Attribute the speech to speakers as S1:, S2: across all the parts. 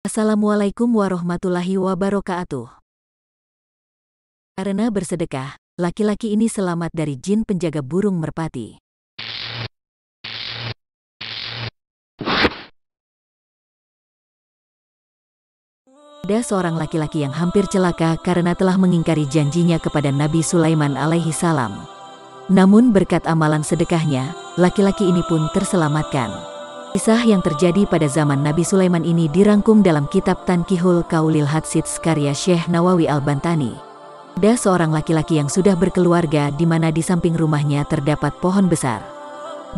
S1: Assalamualaikum warahmatullahi wabarakatuh. Karena bersedekah, laki-laki ini selamat dari jin penjaga burung merpati. Ada seorang laki-laki yang hampir celaka karena telah mengingkari janjinya kepada Nabi Sulaiman alaihi salam. Namun berkat amalan sedekahnya, laki-laki ini pun terselamatkan. Kisah yang terjadi pada zaman Nabi Sulaiman ini dirangkum dalam kitab Tankihul Qaulil Hadits karya Syekh Nawawi Al-Bantani. Ada seorang laki-laki yang sudah berkeluarga di mana di samping rumahnya terdapat pohon besar.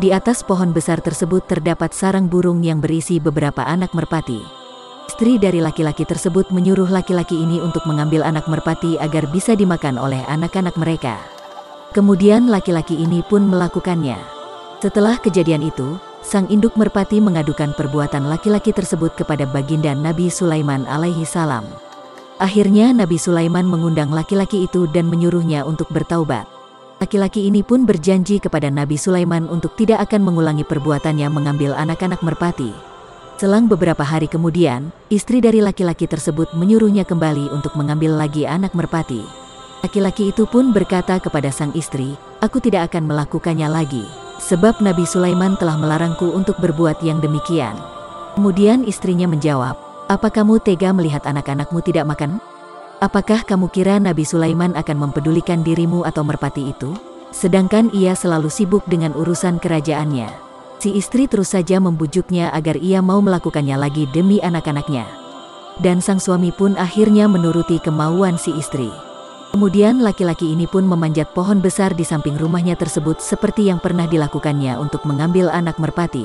S1: Di atas pohon besar tersebut terdapat sarang burung yang berisi beberapa anak merpati. Istri dari laki-laki tersebut menyuruh laki-laki ini untuk mengambil anak merpati agar bisa dimakan oleh anak-anak mereka. Kemudian laki-laki ini pun melakukannya. Setelah kejadian itu, sang induk merpati mengadukan perbuatan laki-laki tersebut kepada baginda Nabi Sulaiman alaihi salam. Akhirnya Nabi Sulaiman mengundang laki-laki itu dan menyuruhnya untuk bertaubat. Laki-laki ini pun berjanji kepada Nabi Sulaiman untuk tidak akan mengulangi perbuatannya mengambil anak-anak merpati. Selang beberapa hari kemudian, istri dari laki-laki tersebut menyuruhnya kembali untuk mengambil lagi anak merpati. Laki-laki itu pun berkata kepada sang istri, "Aku tidak akan melakukannya lagi, sebab Nabi Sulaiman telah melarangku untuk berbuat yang demikian." Kemudian istrinya menjawab, "Apa kamu tega melihat anak-anakmu tidak makan? Apakah kamu kira Nabi Sulaiman akan mempedulikan dirimu atau merpati itu? Sedangkan ia selalu sibuk dengan urusan kerajaannya." Si istri terus saja membujuknya agar ia mau melakukannya lagi demi anak-anaknya. Dan sang suami pun akhirnya menuruti kemauan si istri. Kemudian laki-laki ini pun memanjat pohon besar di samping rumahnya tersebut seperti yang pernah dilakukannya untuk mengambil anak merpati.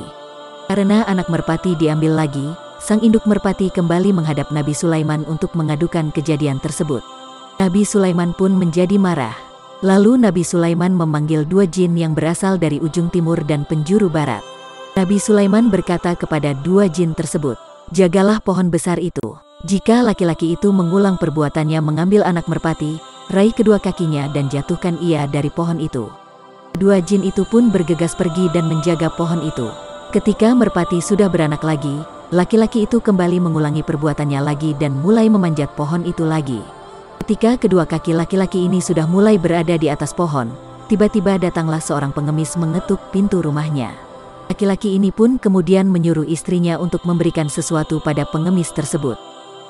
S1: Karena anak merpati diambil lagi, sang induk merpati kembali menghadap Nabi Sulaiman untuk mengadukan kejadian tersebut. Nabi Sulaiman pun menjadi marah. Lalu Nabi Sulaiman memanggil dua jin yang berasal dari ujung timur dan penjuru barat. Nabi Sulaiman berkata kepada dua jin tersebut, "Jagalah pohon besar itu. Jika laki-laki itu mengulang perbuatannya mengambil anak merpati, raih kedua kakinya dan jatuhkan ia dari pohon itu." Dua jin itu pun bergegas pergi dan menjaga pohon itu. Ketika merpati sudah beranak lagi, laki-laki itu kembali mengulangi perbuatannya lagi dan mulai memanjat pohon itu lagi. Ketika kedua kaki laki-laki ini sudah mulai berada di atas pohon, tiba-tiba datanglah seorang pengemis mengetuk pintu rumahnya. Laki-laki ini pun kemudian menyuruh istrinya untuk memberikan sesuatu pada pengemis tersebut.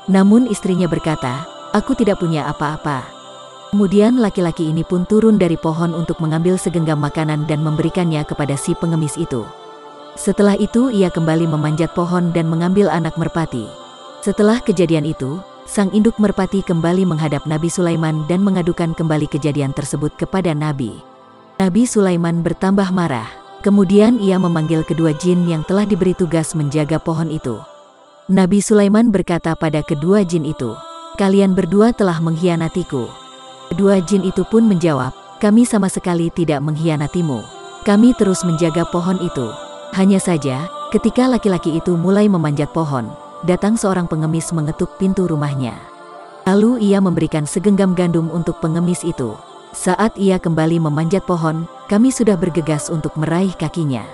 S1: Namun istrinya berkata, "Aku tidak punya apa-apa." Kemudian laki-laki ini pun turun dari pohon untuk mengambil segenggam makanan dan memberikannya kepada si pengemis itu. Setelah itu ia kembali memanjat pohon dan mengambil anak merpati. Setelah kejadian itu, sang induk merpati kembali menghadap Nabi Sulaiman dan mengadukan kembali kejadian tersebut kepada Nabi. Nabi Sulaiman bertambah marah. Kemudian ia memanggil kedua jin yang telah diberi tugas menjaga pohon itu. Nabi Sulaiman berkata pada kedua jin itu, "Kalian berdua telah mengkhianatiku." Kedua jin itu pun menjawab, "Kami sama sekali tidak mengkhianatimu. Kami terus menjaga pohon itu. Hanya saja, ketika laki-laki itu mulai memanjat pohon, datang seorang pengemis mengetuk pintu rumahnya. Lalu ia memberikan segenggam gandum untuk pengemis itu. Saat ia kembali memanjat pohon, kami sudah bergegas untuk meraih kakinya.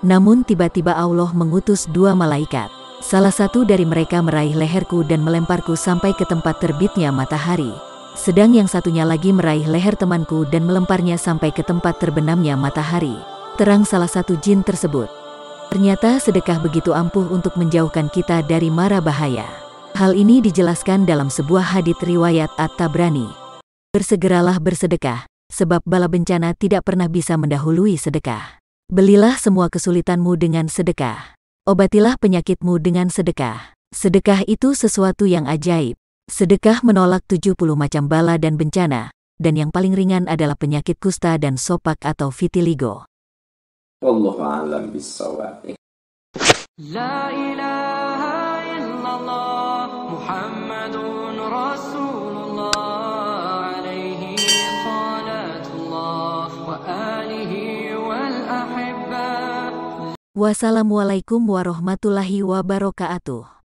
S1: Namun tiba-tiba Allah mengutus dua malaikat. Salah satu dari mereka meraih leherku dan melemparku sampai ke tempat terbitnya matahari. Sedang yang satunya lagi meraih leher temanku dan melemparnya sampai ke tempat terbenamnya matahari. Terang salah satu jin tersebut. Ternyata sedekah begitu ampuh untuk menjauhkan kita dari mara bahaya. Hal ini dijelaskan dalam sebuah hadits riwayat At-Tabrani. Bersegeralah bersedekah, sebab bala bencana tidak pernah bisa mendahului sedekah. Belilah semua kesulitanmu dengan sedekah. Obatilah penyakitmu dengan sedekah. Sedekah itu sesuatu yang ajaib. Sedekah menolak 70 macam bala dan bencana, dan yang paling ringan adalah penyakit kusta dan sopak atau vitiligo.
S2: Wallahu a'lam bissawab.
S3: La ilaha illallah Muhammadun Rasulullah alaihi salatullah wa alihi wal ahibba.
S1: Wassalamualaikum warahmatullahi wabarakatuh.